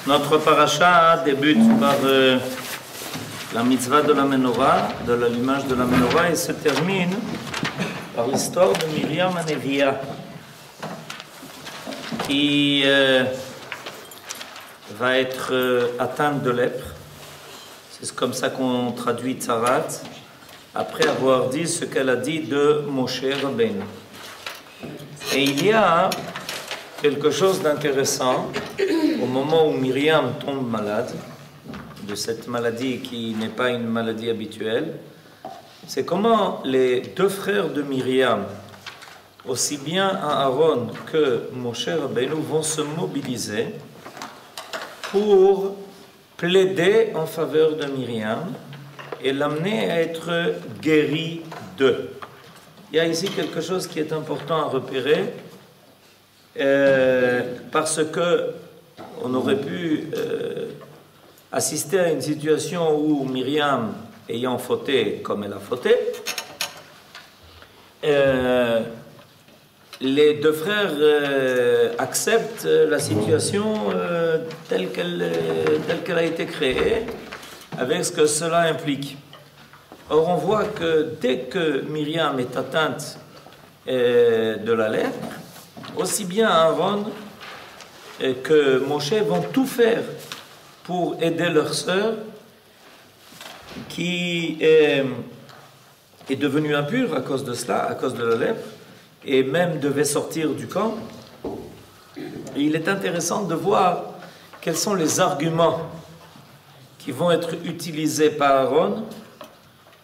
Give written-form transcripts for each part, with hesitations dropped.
Notre paracha débute par la mitzvah de la menorah, de l'allumage de la menorah, et se termine par l'histoire de Miriam Hanevia, qui va être atteinte de lèpre. C'est comme ça qu'on traduit Tzarat, après avoir dit ce qu'elle a dit de Moshe Rabbeinu. Et il y a quelque chose d'intéressant au moment où Myriam tombe malade, de cette maladie qui n'est pas une maladie habituelle. C'est comment les deux frères de Myriam, aussi bien Aaron que Moshe Rabbeinu, vont se mobiliser pour plaider en faveur de Myriam et l'amener à être guérie d'eux. Il y a ici quelque chose qui est important à repérer, parce que on aurait pu assister à une situation où Myriam, ayant fauté comme elle a fauté, les deux frères acceptent la situation telle qu'elle a été créée, avec ce que cela implique. Or, on voit que dès que Myriam est atteinte de la lèpre, aussi bien Aaron que Moshe vont tout faire pour aider leur sœur qui est devenue impure à cause de cela, à cause de la lèpre, et même devait sortir du camp. Et il est intéressant de voir quels sont les arguments qui vont être utilisés par Aaron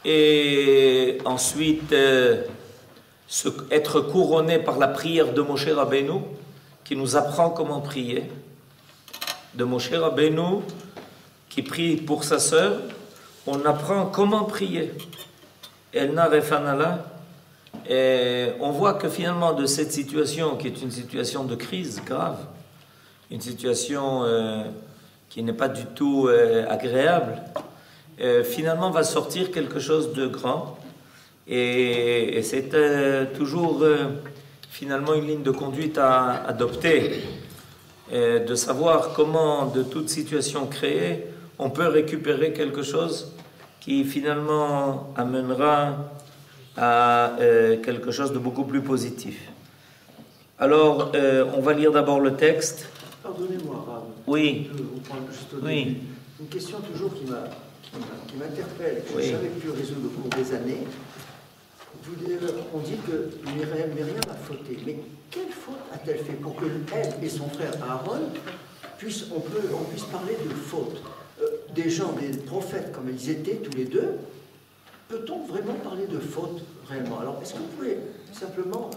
et ensuite être couronné par la prière de Moshe Rabbeinu, qui nous apprend comment prier, de Moshe Rabbeinu qui prie pour sa sœur. On apprend comment prier. Elna Refanala. Et on voit que finalement de cette situation, qui est une situation de crise grave, une situation qui n'est pas du tout agréable, finalement va sortir quelque chose de grand. Et c'est toujours finalement une ligne de conduite à adopter, de savoir comment de toute situation créée on peut récupérer quelque chose qui finalement amènera à quelque chose de beaucoup plus positif. Alors, on va lire d'abord le texte. Pardonnez-moi, Rav. Oui. Au point juste au Oui. début. Une question toujours qui m'interpelle, que Oui. je n'avais pu résoudre au cours des années. On dit que Myriam a fauté. Mais quelle faute a-t-elle fait pour que elle et son frère Aaron on puisse parler de faute? Des gens, des prophètes comme ils étaient tous les deux, peut-on vraiment parler de faute réellement? Alors, est-ce que vous pouvez simplement,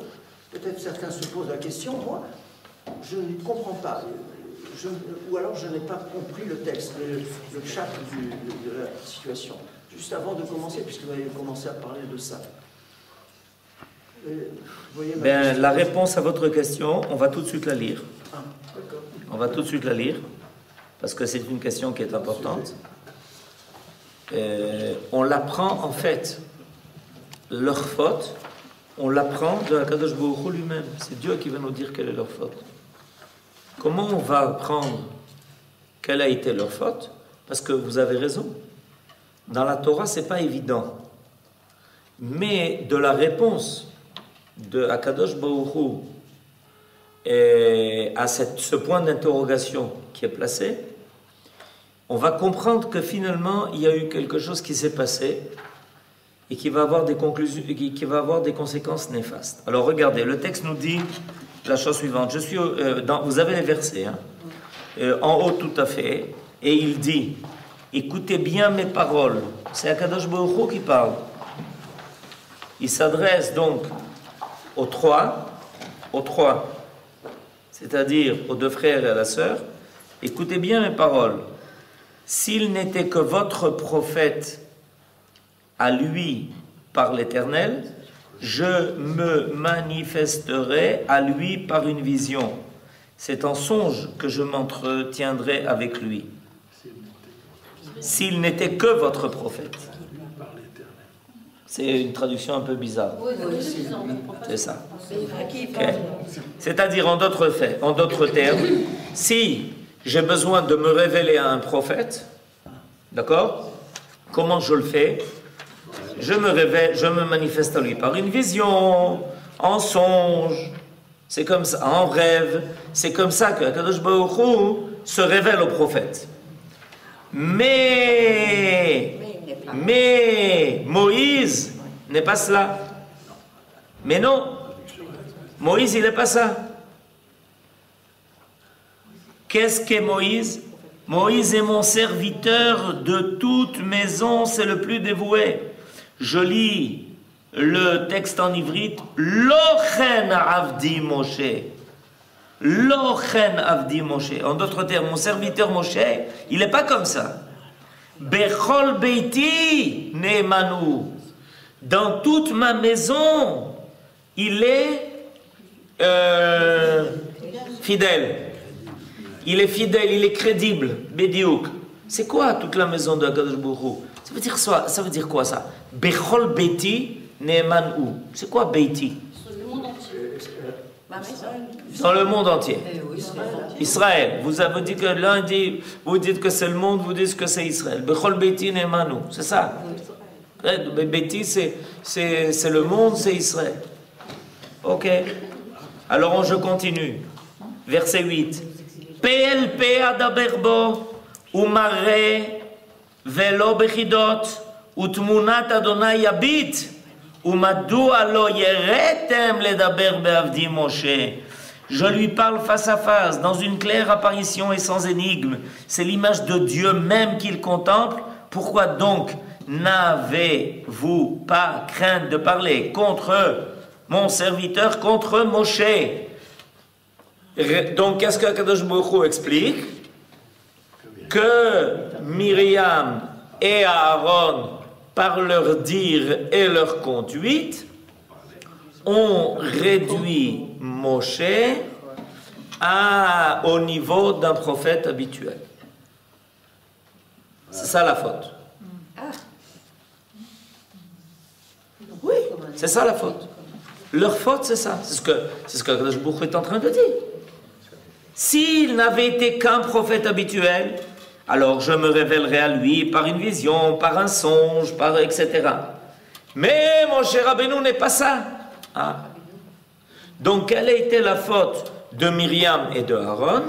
peut-être certains se posent la question, moi, je ne comprends pas, ou alors je n'ai pas compris le texte, le chapitre de la situation, juste avant de commencer, puisque vous avez commencé à parler de ça. Vous voyez La réponse à votre question, on va tout de suite la lire. Ah, d'accord. On va tout de suite la lire, parce que c'est une question qui est importante. On l'apprend en fait, leur faute, on l'apprend de Akadosh Baruch Hu lui-même. C'est Dieu qui va nous dire quelle est leur faute. Comment on va apprendre quelle a été leur faute? Parce que vous avez raison. Dans la Torah, c'est pas évident. Mais de la réponse de Akadosh Baruch Hu à ce point d'interrogation qui est placé, on va comprendre que finalement, il y a eu quelque chose qui s'est passé et qui va avoir des conclusions, qui va avoir des conséquences néfastes. Alors regardez, le texte nous dit la chose suivante. Vous avez les versets, hein, en haut tout à fait, et il dit, écoutez bien mes paroles. C'est Akadosh Baruch Hu qui parle. Il s'adresse donc aux trois, c'est-à-dire aux deux frères et à la sœur. Écoutez bien mes paroles. S'il n'était que votre prophète à lui par l'Éternel, je me manifesterai à lui par une vision. C'est en songe que je m'entretiendrai avec lui. S'il n'était que votre prophète. C'est une traduction un peu bizarre. C'est ça. Okay. C'est-à-dire en d'autres termes, si j'ai besoin de me révéler à un prophète, d'accord? Comment je le fais? Je me révèle, je me manifeste à lui par une vision, en songe, c'est comme ça, en rêve, c'est comme ça que Akadosh Baruch Hu se révèle au prophète. Mais Moïse n'est pas cela. Mais non, Moïse il n'est pas ça. Qu'est-ce qu'est Moïse? Moïse est mon serviteur de toute maison, c'est le plus dévoué. Je lis le texte en ivrite. Lochen avdi Moshe. Lochen avdi Moshe. En d'autres termes, mon serviteur Moshe, il n'est pas comme ça. Bechol beiti neemanu. Dans toute ma maison, il est fidèle. Il est fidèle, il est crédible. Bediouk. C'est quoi toute la maison de Akadosh Baruch Hu? Ça veut dire quoi ça? Bechol beiti neemanu. C'est quoi beiti? Dans le monde entier. Israël. Vous avez dit que l'un dit, vous dites que c'est le monde, vous dites que c'est Israël. Bechol beiti neemanu. C'est ça. Beiti, c'est le monde, c'est Israël. Ok. Alors je continue. Verset 8. PLP adaberbo umare velo bechidot utmunat Adonai yabit umadua lo yeretem ledaber beavdi Moshe. Je lui parle face à face, dans une claire apparition et sans énigme. C'est l'image de Dieu même qu'il contemple. Pourquoi donc n'avez-vous pas crainte de parler contre mon serviteur, contre Moshe? Donc, qu'est-ce que Akadosh Baruch Hu explique? Que Myriam et Aaron, par leur dire et leur conduite, ont réduit Moshe au niveau d'un prophète habituel. C'est ça la faute. Oui, c'est ça la faute. Leur faute, c'est ça. C'est ce que Akadosh Baruch Hu est en train de dire. S'il n'avait été qu'un prophète habituel, alors je me révélerai à lui par une vision, par un songe, etc. Mais mon cher Rabbeinu n'est pas ça. Ah. Donc, quelle a été la faute de Myriam et de Aaron?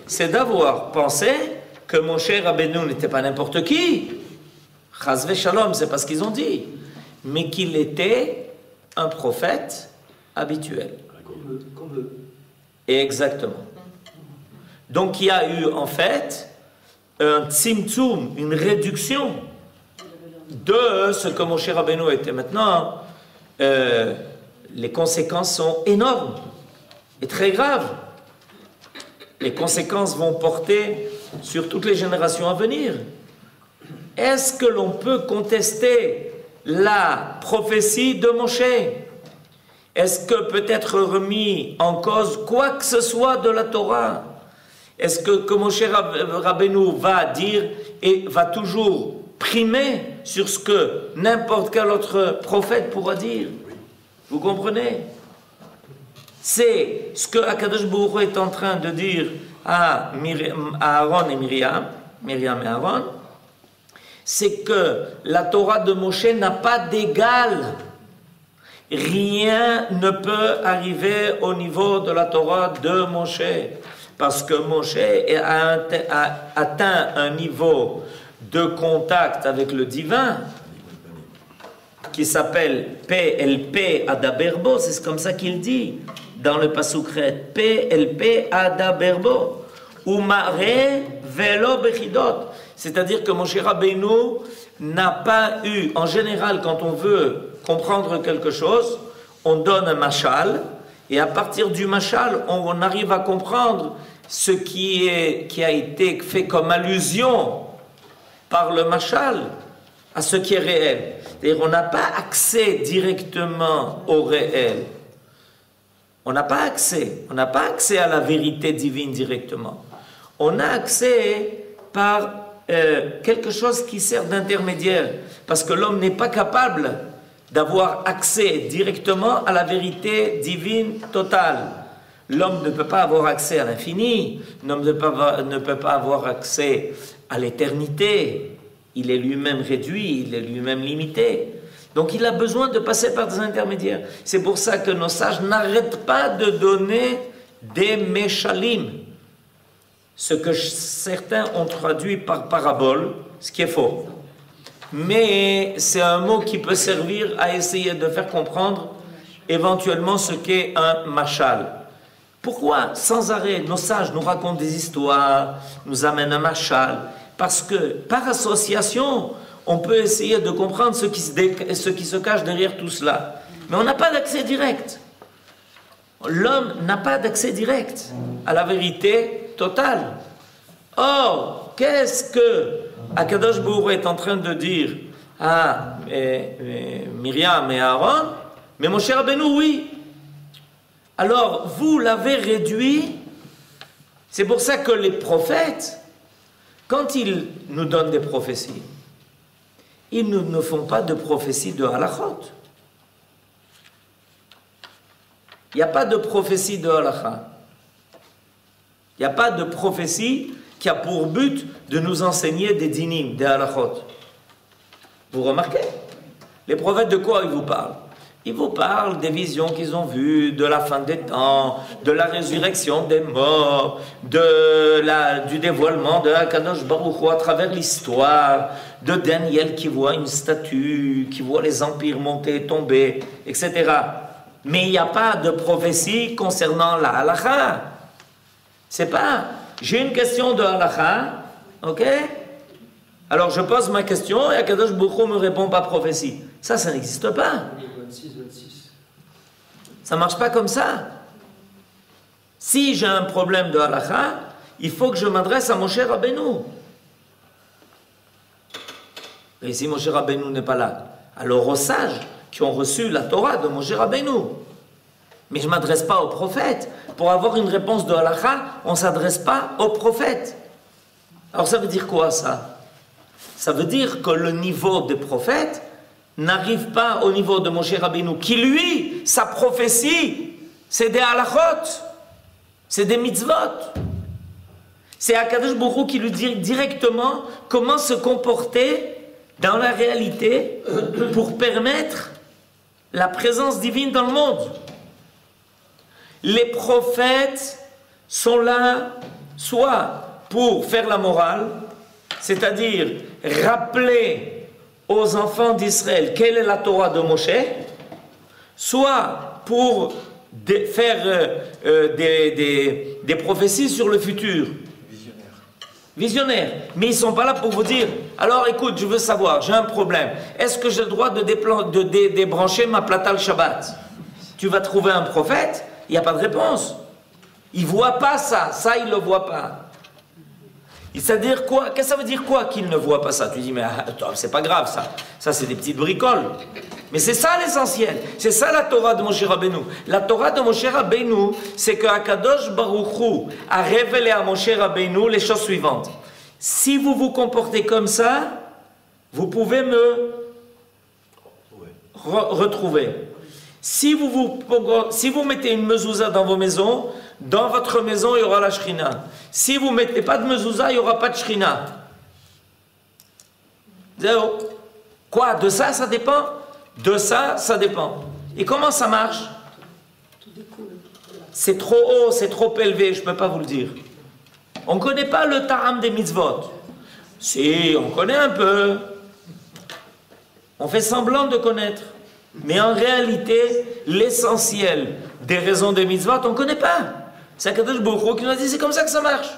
C'est d'avoir pensé que mon cher Rabbeinu n'était pas n'importe qui. Chas v'shalom, c'est pas ce qu'ils ont dit. Mais qu'il était un prophète habituel. Comme eux. Exactement. Donc il y a eu en fait un tzimtzum, une réduction de ce que Moshe Rabbeinu était. Maintenant, les conséquences sont énormes et très graves. Les conséquences vont porter sur toutes les générations à venir. Est-ce que l'on peut contester la prophétie de Moshe? Est-ce que peut être remis en cause quoi que ce soit de la Torah? Est-ce que Moshe Rabbeinu va dire et va toujours primer sur ce que n'importe quel autre prophète pourra dire? Vous comprenez? C'est ce que Akadosh Baruch Hu est en train de dire à Aaron et Myriam et Aaron, c'est que la Torah de Moshe n'a pas d'égal. Rien ne peut arriver au niveau de la Torah de Moshe. Parce que Moshe a atteint un niveau de contact avec le divin qui s'appelle PLP Adaberbo, c'est comme ça qu'il dit dans le Pasukret, PLP Adaberbo, Umare Velo Bechidot. C'est-à-dire que Moshe Rabbeinu n'a pas eu, en général, quand on veut comprendre quelque chose, on donne un mashal, et à partir du mashal, on arrive à comprendre ce qui a été fait comme allusion par le mashal à ce qui est réel. C'est-à-dire on n'a pas accès directement au réel. On n'a pas accès à la vérité divine directement. On a accès par quelque chose qui sert d'intermédiaire, parce que l'homme n'est pas capable d'avoir accès directement à la vérité divine totale. L'homme ne peut pas avoir accès à l'infini, l'homme ne peut pas avoir accès à l'éternité. Il est lui-même réduit, il est lui-même limité. Donc il a besoin de passer par des intermédiaires. C'est pour ça que nos sages n'arrêtent pas de donner des meshalim. Ce que certains ont traduit par parabole, ce qui est faux. Mais c'est un mot qui peut servir à essayer de faire comprendre éventuellement ce qu'est un machal. Pourquoi, sans arrêt, nos sages nous racontent des histoires, nous amènent un machal? Parce que, par association, on peut essayer de comprendre ce qui se cache derrière tout cela. Mais on n'a pas d'accès direct. L'homme n'a pas d'accès direct à la vérité totale. Or, qu'est-ce que Akadosh Baruch Hu est en train de dire à Myriam et Aaron? Mais mon cher Rabbeinu, oui. Alors, vous l'avez réduit. C'est pour ça que les prophètes, quand ils nous donnent des prophéties, ils ne font pas de prophéties de halachot. Il n'y a pas de prophétie de halakha. Il n'y a pas de prophétie qui a pour but de nous enseigner des dinim, des halachot. Vous remarquez? Les prophètes, de quoi ils vous parlent? Ils vous parlent des visions qu'ils ont vues, de la fin des temps, de la résurrection des morts, du dévoilement de Akadosh Baruch Hu à travers l'histoire, de Daniel qui voit une statue, qui voit les empires monter et tomber, etc. Mais il n'y a pas de prophétie concernant la halakha. C'est pas, j'ai une question de halakha, ok? Alors je pose ma question et Akadosh Baruch Hu me répond pas prophétie. Ça n'existe pas. 26. Ça ne marche pas comme ça. Si j'ai un problème de halakha, il faut que je m'adresse à Moshe Rabbeinu. Et si Moshe Rabbeinu n'est pas là, alors aux sages qui ont reçu la Torah de Moshe Rabbeinu. Mais je ne m'adresse pas aux prophètes. Pour avoir une réponse de halakha, on ne s'adresse pas aux prophètes. Alors ça veut dire quoi ça? Ça veut dire que le niveau des prophètes n'arrive pas au niveau de Moshe Rabbeinu, qui lui, sa prophétie, c'est des halachot, c'est des mitzvot. C'est Akadosh Baruch Hu qui lui dit directement comment se comporter dans la réalité pour permettre la présence divine dans le monde. Les prophètes sont là soit pour faire la morale, c'est-à-dire rappeler aux enfants d'Israël quelle est la Torah de Moshe, soit pour faire des prophéties sur le futur. Visionnaires. Mais ils ne sont pas là pour vous dire, alors écoute, je veux savoir, j'ai un problème. Est-ce que j'ai le droit de débrancher ma plata le Shabbat? Tu vas trouver un prophète, il n'y a pas de réponse. Il ne voit pas ça, il ne le voit pas. C'est-à-dire quoi? Qu'est-ce que ça veut dire quoi qu'il ne voit pas ça? Tu dis, mais c'est pas grave ça. Ça, c'est des petites bricoles. Mais c'est ça l'essentiel. C'est ça la Torah de Moshe Rabbeinu. La Torah de Moshe Rabbeinu, c'est que Akadosh Baruch Hu a révélé à Moshe Rabbeinu les choses suivantes. Si vous vous comportez comme ça, vous pouvez me retrouver. Si vous mettez une mezouza dans vos maisons, dans votre maison, il y aura la shrina. Si vous ne mettez pas de mezouza, il n'y aura pas de shrina. Zéro. Quoi? De ça, ça dépend? De ça, ça dépend. Et comment ça marche? C'est trop haut, c'est trop élevé, je ne peux pas vous le dire. On ne connaît pas le taram des mitzvot. Si, on connaît un peu. On fait semblant de connaître. Mais en réalité, l'essentiel des raisons des mitzvot, on ne connaît pas. C'est Akadosh Baruch Hu qui nous a dit, c'est comme ça que ça marche.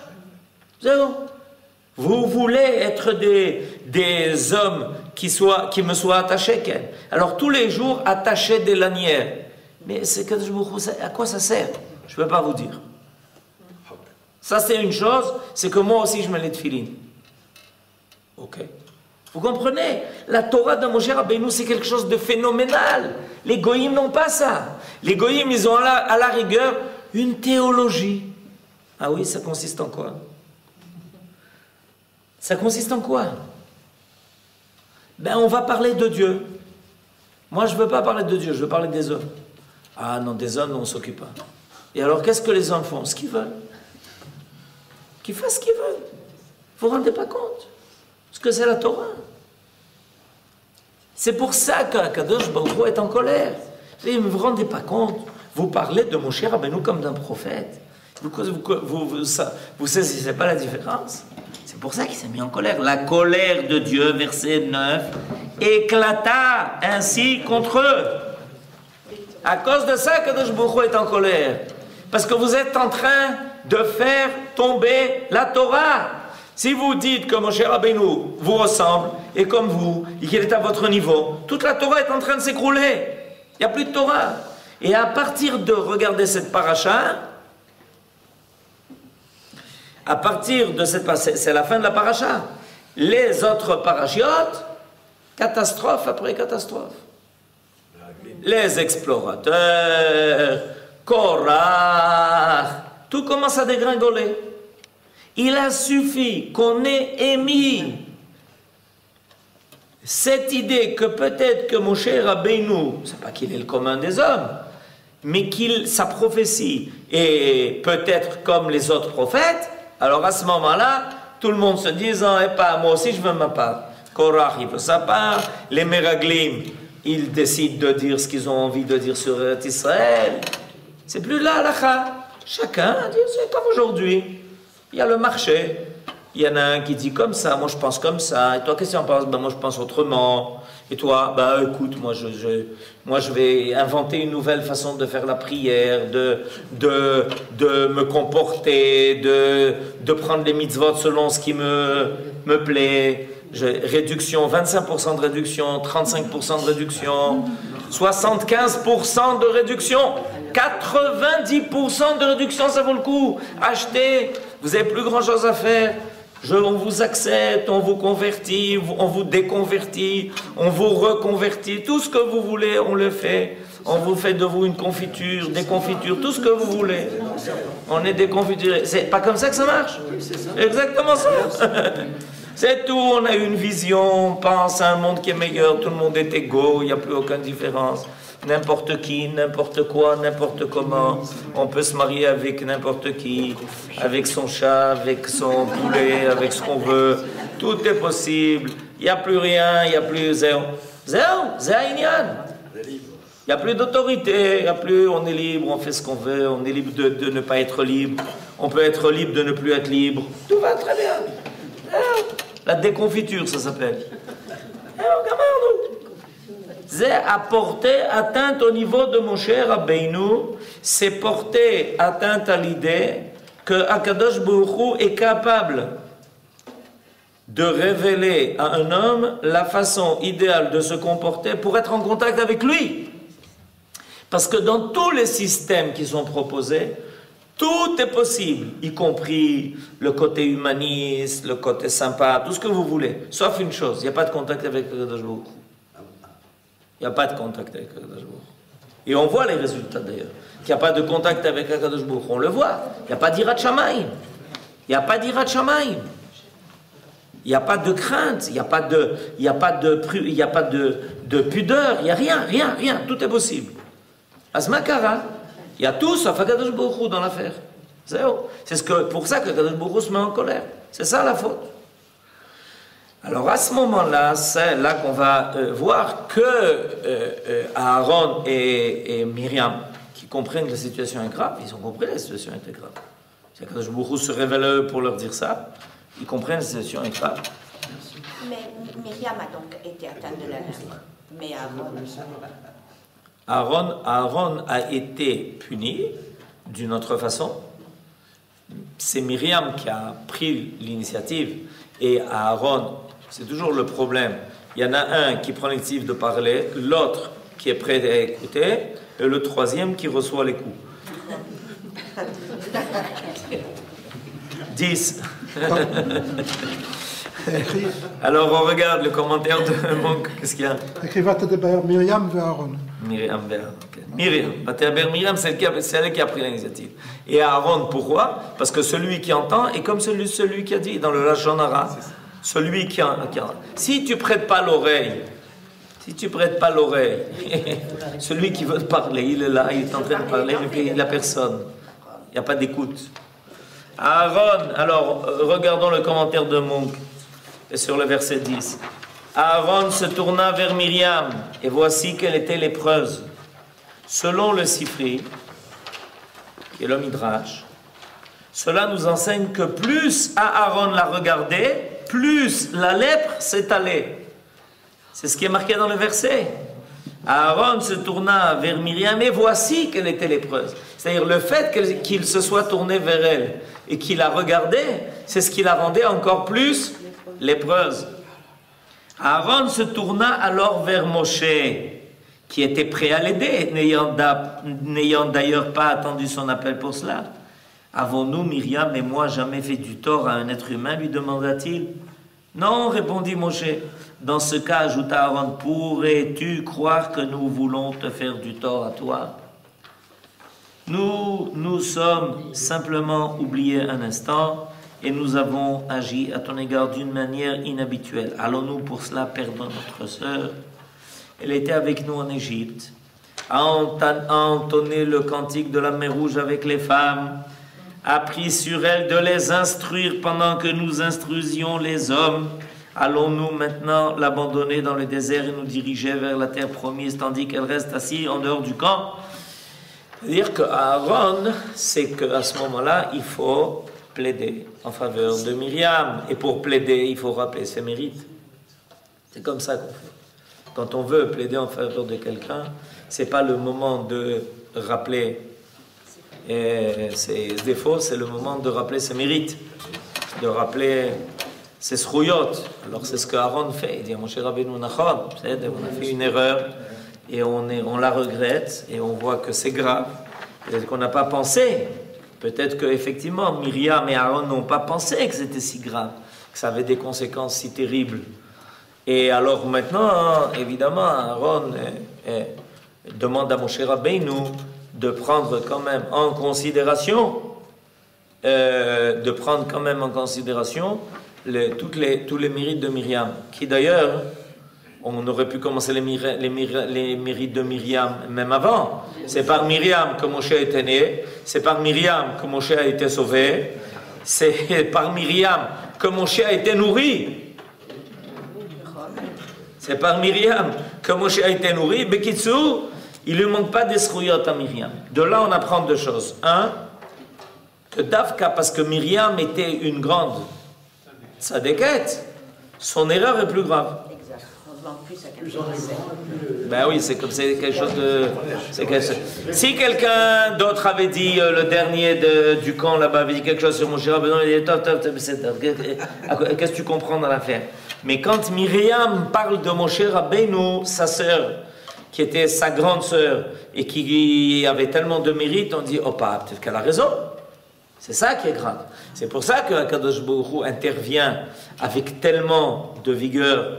Zéro. Vous voulez être des hommes qui me soient attachés, Ken. Alors tous les jours, attachez des lanières. Mais c'est Akadosh Baruch Hu, à quoi ça sert? Je ne peux pas vous dire. Ça c'est une chose, c'est que moi aussi je mets les tefilines. Ok. Vous comprenez? La Torah de Moshe Rabbeinu, c'est quelque chose de phénoménal. Les goïms n'ont pas ça. Les goïms, ils ont à la rigueur une théologie. Ah oui, ça consiste en quoi? Ça consiste en quoi? Ben, on va parler de Dieu. Moi, je ne veux pas parler de Dieu, je veux parler des hommes. Ah non, des hommes, on ne s'occupe pas. Et alors, qu'est-ce que les hommes font? Ce qu'ils veulent. Qu'ils fassent ce qu'ils veulent. Vous vous rendez pas compte? Parce que c'est la Torah. C'est pour ça qu'Akadosh Baruch Hu est en colère. Vous ne vous rendez pas compte? Vous parlez de Moshe Rabbeinu comme d'un prophète. Vous saisissez pas la différence? C'est pour ça qu'il s'est mis en colère. La colère de Dieu, verset 9, éclata ainsi contre eux. À cause de ça, Kadosh Baruch Hu est en colère. Parce que vous êtes en train de faire tomber la Torah. Si vous dites que Moshe Rabbeinu vous ressemble, et comme vous, et qu'il est à votre niveau, toute la Torah est en train de s'écrouler. Il n'y a plus de Torah. Et à partir de regarder cette paracha, à partir de cette paracha, c'est la fin de la paracha. Les autres parachiotes, catastrophe après catastrophe. Les explorateurs, Korach, tout commence à dégringoler. Il a suffi qu'on ait émis cette idée que peut-être que Moshe Rabbeinu, c'est pas qu'il est le commun des hommes, mais sa prophétie est peut-être comme les autres prophètes, alors à ce moment-là, tout le monde se disant, eh pas, moi aussi je veux ma part. Korach, il veut sa part, les Meraglim, ils décident de dire ce qu'ils ont envie de dire sur Israël. C'est plus là, l'Acha. Chacun dit, c'est comme aujourd'hui. Il y a le marché. Il y en a un qui dit comme ça, moi je pense comme ça. Et toi, qu'est-ce que tu en penses? Ben, moi je pense autrement. Et toi, bah écoute, moi je vais inventer une nouvelle façon de faire la prière, de me comporter, de prendre les mitzvot selon ce qui me plaît. Réduction, 25% de réduction, 35% de réduction, 75% de réduction, 90% de réduction, ça vaut le coup. Achetez, vous n'avez plus grand chose à faire. On vous accepte, on vous convertit, on vous déconvertit, on vous reconvertit, tout ce que vous voulez, on le fait. On vous fait de vous une confiture, des confitures, tout ce que vous voulez. On est déconfituré. C'est pas comme ça que ça marche? Exactement ça. C'est tout, on a une vision, on pense à un monde qui est meilleur, tout le monde est égaux, il n'y a plus aucune différence. N'importe qui, n'importe quoi, n'importe comment, on peut se marier avec n'importe qui, avec son chat, avec son poulet, avec ce qu'on veut, tout est possible, il n'y a plus rien, il n'y a plus zéro. Zéro, zéaïnian. Il n'y a plus d'autorité, on est libre, on fait ce qu'on veut, on est libre de ne pas être libre, on peut être libre de ne plus être libre, tout va très bien. La déconfiture, ça s'appelle. C'est apporter atteinte au niveau de Moshe Rabbeinu, c'est porter atteinte à l'idée que Akadosh Baruch Hu est capable de révéler à un homme la façon idéale de se comporter pour être en contact avec lui. Parce que dans tous les systèmes qui sont proposés, tout est possible, y compris le côté humaniste, le côté sympa, tout ce que vous voulez. Sauf une chose, il n'y a pas de contact avec Akadosh Baruch Hu. Il n'y a pas de contact avec Akadosh Baruch Hu. Et on voit les résultats d'ailleurs. Qu'il n'y a pas de contact avec Akadosh Baruch Hu, on le voit. Il n'y a pas d'Irat Shamayim. Il n'y a pas d'Irat Shamayim. Il n'y a pas de crainte, il n'y a pas de pudeur, il n'y a rien, tout est possible. Asmakara. Il y a tout sauf Akadosh Baruch Hu dans l'affaire. C'est pour ça que Akadosh Baruch Hu se met en colère. C'est ça la faute. Alors à ce moment-là, c'est là qu'on va voir que Aaron et Myriam, qui comprennent que la situation est grave, ils ont compris que la situation était grave. Si Akadosh Baruch Hu se révèle à eux pour leur dire ça, ils comprennent que la situation est grave. Mais Myriam a donc été atteinte de la lèpre. Mais Aaron a été puni d'une autre façon. C'est Myriam qui a pris l'initiative et Aaron, c'est toujours le problème. Il y en a un qui prend l'initiative de parler, l'autre qui est prêt à écouter et le troisième qui reçoit les coups. 10. Alors on regarde le commentaire de Monk. Qu'est-ce qu'il y a? Écrit Vatadaber Myriam et Aaron. Myriam, okay. Myriam, c'est elle qui a pris l'initiative. Et Aaron, pourquoi? Parce que celui qui entend est comme celui qui a dit dans le Lashon Hara. Celui qui entend. Si tu prêtes pas l'oreille, celui qui veut te parler, il est là, il est en train de parler, mais il n'a personne. n'y a pas d'écoute. Aaron, alors regardons le commentaire de Monk sur le verset 10. Aaron se tourna vers Myriam, et voici quelle était l'épreuve. Selon le Sifri, qui est le Midrash, cela nous enseigne que plus Aaron la regardait, plus la lèpre s'étalait. C'est ce qui est marqué dans le verset. Aaron se tourna vers Myriam, et voici quelle était l'épreuve. C'est-à-dire le fait qu'il se soit tourné vers elle et qu'il la regardait, c'est ce qui la rendait encore plus lépreuse. Aaron se tourna alors vers Moshe, qui était prêt à l'aider, n'ayant d'ailleurs pas attendu son appel pour cela. Avons-nous, Myriam et moi, jamais fait du tort à un être humain, lui demanda-t-il. Non, répondit Moshe. Dans ce cas, ajouta Aaron, pourrais-tu croire que nous voulons te faire du tort à toi? Nous sommes simplement oubliés un instant et nous avons agi à ton égard d'une manière inhabituelle. Allons-nous pour cela perdre notre sœur? Elle était avec nous en Égypte, a entonné le cantique de la mer Rouge avec les femmes, a pris sur elle de les instruire pendant que nous instruisions les hommes. Allons-nous maintenant l'abandonner dans le désert et nous diriger vers la terre promise tandis qu'elle reste assise en dehors du camp? C'est-à-dire qu'Aaron sait qu'à ce moment-là, il faut plaider en faveur de Myriam. Et pour plaider, il faut rappeler ses mérites. C'est comme ça qu'on fait. Quand on veut plaider en faveur de quelqu'un, ce n'est pas le moment de rappeler ses défauts, c'est le moment de rappeler ses mérites, de rappeler ses srouyot. Alors c'est ce qu'Aaron fait. Il dit, mon cher Rabbeinu Nachon, on a fait une erreur et on la regrette et on voit que c'est grave. Peut-être qu'on n'a pas pensé. Peut-être qu'effectivement, Myriam et Aaron n'ont pas pensé que c'était si grave, que ça avait des conséquences si terribles. Et alors maintenant, évidemment, Aaron demande à Moshe Rabbeinu de prendre quand même en considération, tous les mérites de Myriam, qui d'ailleurs, on aurait pu commencer les mérites de Myriam même avant. C'est par Myriam que Moshe a été né, c'est par Myriam que Moshe a été sauvé, c'est par Myriam que Moshe a été nourri. C'est par Myriam que Moshe a été nourri. Bekitsu, il ne lui manque pas d'esrouyot à Myriam. De là, on apprend deux choses. Un, que Dafka, parce que Myriam était une grande tzadékette, son erreur est plus grave. Exact. On se vend plus à quelqu'un. Ben oui, c'est comme c'est quelque chose de. Si quelqu'un d'autre avait dit, le dernier du camp là-bas, avait dit quelque chose sur Moshe Rabbeinu, il dit qu'est-ce que tu comprends dans l'affaire? Mais quand Myriam parle de Moshe Rabbeinu, sa sœur, qui était sa grande sœur et qui avait tellement de mérite, on dit, oh pas, peut-être qu'elle a raison. C'est ça qui est grave. C'est pour ça que Akadosh Baruch Hu intervient avec tellement de vigueur,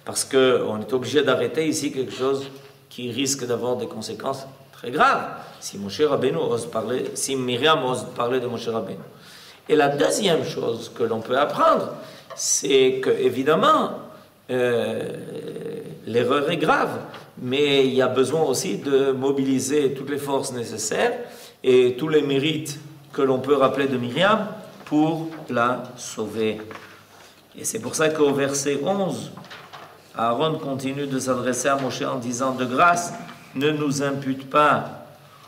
parce qu'on est obligé d'arrêter ici quelque chose qui risque d'avoir des conséquences très graves. Si Moshe Rabbeinu ose parler, si Myriam ose parler de Moshe Rabbeinu. Et la deuxième chose que l'on peut apprendre, c'est que évidemment l'erreur est grave, mais il y a besoin aussi de mobiliser toutes les forces nécessaires et tous les mérites que l'on peut rappeler de Myriam pour la sauver. Et c'est pour ça qu'au verset 11, Aaron continue de s'adresser à Moshe en disant, de grâce, ne nous impute pas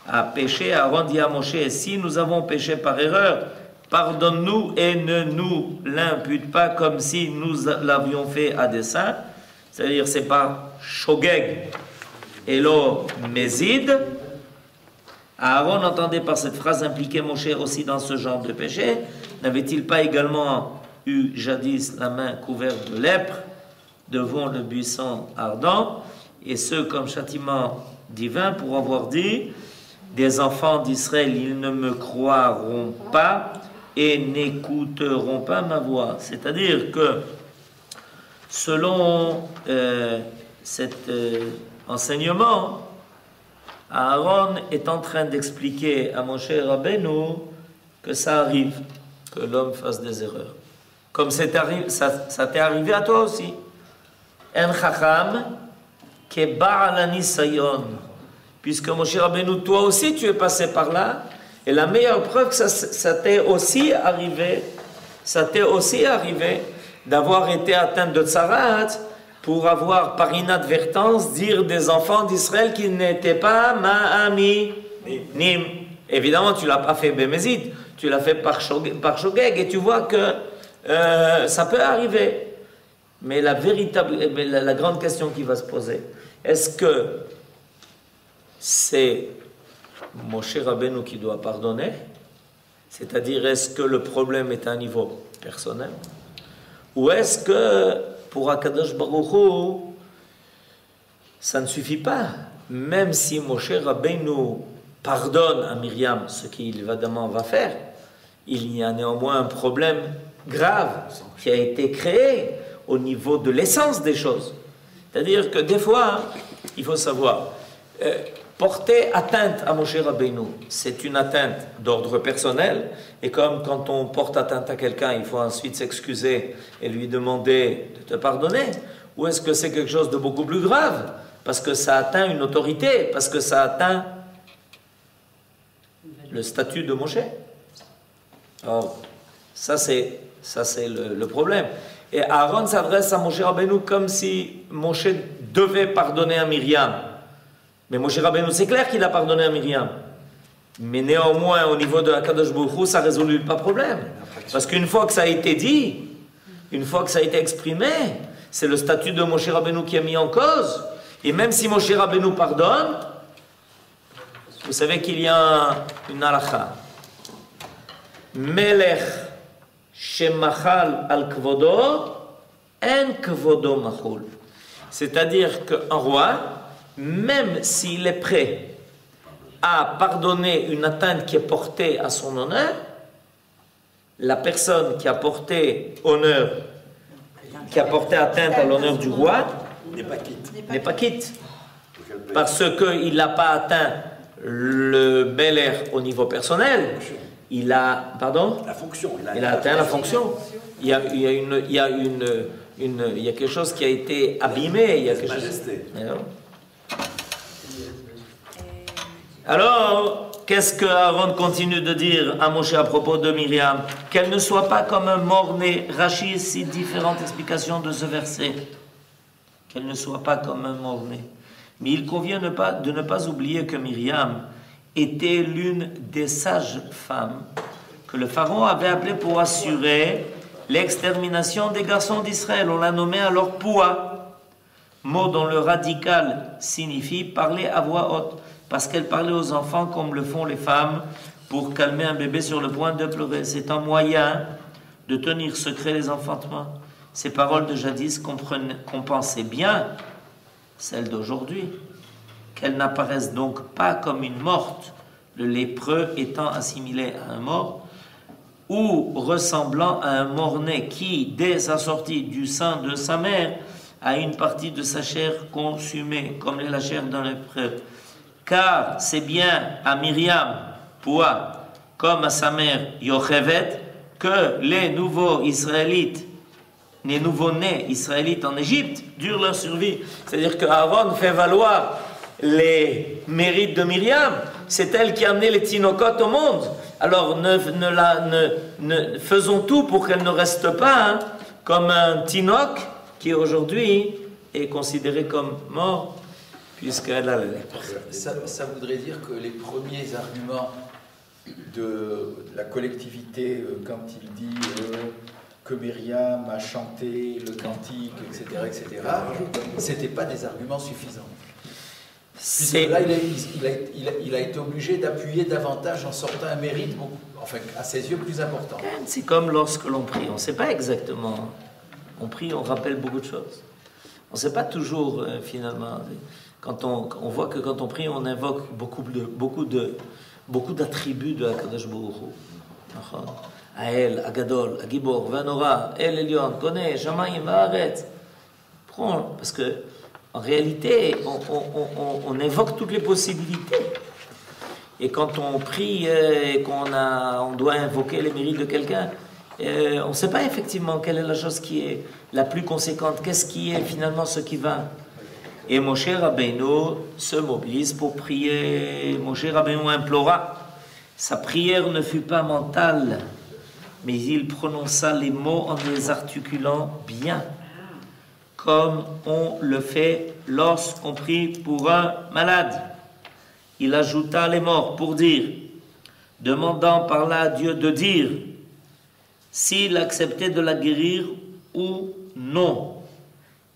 à pécher. Aaron dit à Moshe, si nous avons péché par erreur, pardonne-nous et ne nous l'impute pas comme si nous l'avions fait à dessein. C'est-à-dire, c'est par shogeg et lo mezid. Aaron entendait par cette phrase impliquer Moshe aussi dans ce genre de péché. N'avait-il pas également eu jadis la main couverte de lèpre devant le buisson ardent, et ce comme châtiment divin pour avoir dit, des enfants d'Israël, ils ne me croiront pas et n'écouteront pas ma voix. C'est-à-dire que selon cet enseignement, Aaron est en train d'expliquer à Moshe Rabbeinu que ça arrive, que l'homme fasse des erreurs. Comme ça t'est arrivé à toi aussi. En chacham ke ba'al nisayon. Puisque Moshe Rabbeinu, toi aussi tu es passé par là, Et la meilleure preuve que ça t'est aussi arrivé d'avoir été atteint de tsarat pour avoir par inadvertance dire des enfants d'Israël qui n'étaient pas ma'ami nim. Évidemment, tu ne l'as pas fait bémézid, tu l'as fait par shogeg, et tu vois que ça peut arriver. Mais la grande question qui va se poser, est-ce que c'est Moshe Rabbeinu qui doit pardonner? C'est-à-dire, est-ce que le problème est à un niveau personnel? Ou est-ce que pour Akadosh Baruch Hu, ça ne suffit pas? Même si Moshe Rabbeinu pardonne à Myriam ce qu'il évidemment va faire, il y a néanmoins un problème grave qui a été créé au niveau de l'essence des choses. C'est-à-dire que des fois, il faut savoir, porter atteinte à Moshe Rabbeinu, c'est une atteinte d'ordre personnel, et comme quand on porte atteinte à quelqu'un, il faut ensuite s'excuser et lui demander de te pardonner, ou est-ce que c'est quelque chose de beaucoup plus grave, parce que ça atteint une autorité, parce que ça atteint le statut de Moshe? Alors, ça c'est le problème. Et Aaron s'adresse à Moshe Rabbeinu comme si Moshe devait pardonner à Myriam. Mais Moshe Rabbeinu, c'est clair qu'il a pardonné à Myriam. Mais néanmoins, au niveau de Akadosh Baruch Hu, ça ne résout pas le problème. Parce qu'une fois que ça a été dit, une fois que ça a été exprimé, c'est le statut de Moshe Rabbeinu qui est mis en cause. Et même si Moshe Rabbeinu pardonne, vous savez qu'il y a une halakha. Melech shemachal al kvodo, en kvodo machul. C'est-à-dire qu'un roi, même s'il est prêt à pardonner une atteinte qui est portée à son honneur, la personne qui a porté honneur, qui a porté atteinte à l'honneur du roi, n'est pas quitte. Parce qu'il n'a pas atteint le bel air au niveau personnel. Il a, pardon? La fonction. Il a atteint la fonction. Il y a quelque chose qui a été abîmé. Il y a quelque chose. Alors, qu'est-ce que Aaron continue de dire à Moshe à propos de Myriam? Qu'elle ne soit pas comme un mort-né. Rachi cite différentes explications de ce verset. Qu'elle ne soit pas comme un mort-né. Mais il convient de ne pas oublier que Myriam était l'une des sages femmes que le pharaon avait appelées pour assurer l'extermination des garçons d'Israël. On l'a nommée alors Poua, mot dont le radical signifie parler à voix haute, parce qu'elle parlait aux enfants comme le font les femmes pour calmer un bébé sur le point de pleurer. C'est un moyen de tenir secret les enfantements. Ces paroles de jadis compensaient bien celles d'aujourd'hui, qu'elles n'apparaissent donc pas comme une morte, le lépreux étant assimilé à un mort, ou ressemblant à un mort-né qui, dès sa sortie du sein de sa mère, a une partie de sa chair consumée, comme la chair d'un lépreux. Car c'est bien à Myriam, Poua, comme à sa mère Yochevet, que les nouveaux Israélites, les nouveaux-nés israélites en Égypte durent leur survie. C'est-à-dire que Aaron fait valoir les mérites de Myriam. C'est elle qui a amené les tinocotes au monde. Alors faisons tout pour qu'elle ne reste pas comme un tinoc qui aujourd'hui est considéré comme mort puisqu'elle a la lèpre. Ça voudrait dire que les premiers arguments de la collectivité, quand il dit que Myriam a chanté le cantique, etc., c'était pas des arguments suffisants. Puisque là, il a été obligé d'appuyer davantage en sortant un mérite, enfin, à ses yeux, plus important. C'est comme lorsque l'on prie, on ne sait pas exactement. On prie, on rappelle beaucoup de choses. On ne sait pas toujours, finalement. Quand on voit que quand on prie, on invoque beaucoup d'attributs de Akadosh Baruch Hu. Ael, Agadol, Agibor, Vanora, El Elyon, Kone, Shamayim, Vaaretz. Parce que en réalité, on évoque toutes les possibilités. Et quand on prie et on doit invoquer les mérites de quelqu'un, on ne sait pas effectivement quelle est la chose qui est la plus conséquente. Qu'est-ce qui est finalement ce qui va? Et Moshe Rabbeinu se mobilise pour prier. Moshe Rabbeinu implora Sa prière ne fut pas mentale, mais il prononça les mots en les articulant bien, comme on le fait lorsqu'on prie pour un malade. Il ajouta les morts pour dire, demandant par là à Dieu de dire s'il acceptait de la guérir ou non.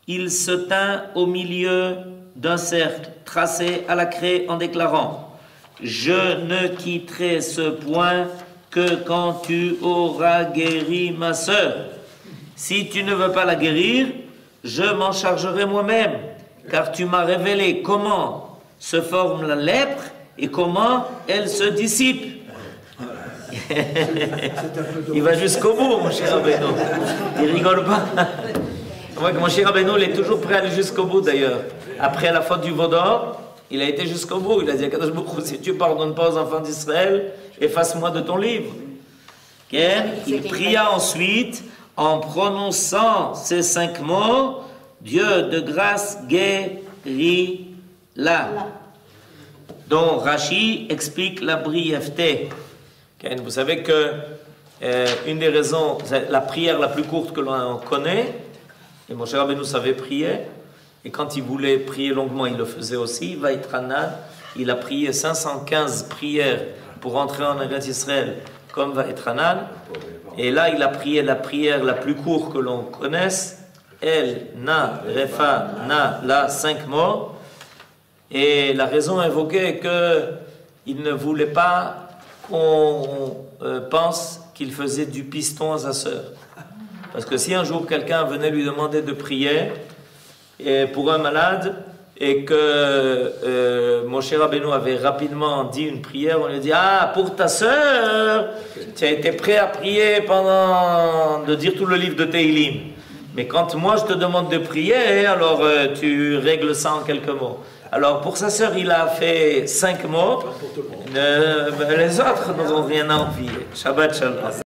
Il se tint au milieu d'un cercle tracé à la craie en déclarant, je ne quitterai ce point que quand tu auras guéri ma sœur. Si tu ne veux pas la guérir, je m'en chargerai moi-même, car tu m'as révélé comment se forme la lèpre et comment elle se dissipe. Il va jusqu'au bout, mon cher Rabbeinu. Il rigole pas. Mon cher Rabbeinu, il est toujours prêt à aller jusqu'au bout d'ailleurs. Après la faute du veau d'or, il a été jusqu'au bout. Il a dit à Kadosh Baruch Hu, si tu pardonnes pas aux enfants d'Israël, efface-moi de ton livre. Il pria ensuite en prononçant ces 5 mots, Dieu de grâce guéris-la. dont Rashi explique la brièveté. Vous savez que une des raisons, la prière la plus courte que l'on connaît, et Moshe Rabbeinu savait prier, et quand il voulait prier longuement, il le faisait aussi. Vaïtranan, il a prié 515 prières pour entrer en Eretz Israël comme Vaïtranan, et là il a prié la prière la plus courte que l'on connaisse, El, Na, Refa, Na, La, 5 mots. Et la raison invoquée est qu'il ne voulait pas qu'on pense qu'il faisait du piston à sa sœur. Parce que si un jour quelqu'un venait lui demander de prier pour un malade et que Moshe Rabbeinu avait rapidement dit une prière, on lui dit « Ah, pour ta sœur, tu as été prêt à prier de dire tout le livre de Teilim. Mais quand moi je te demande de prier, alors tu règles ça en quelques mots. » Alors pour sa sœur, il a fait 5 mots. Les autres n'auront rien à envier. Shabbat Shalom.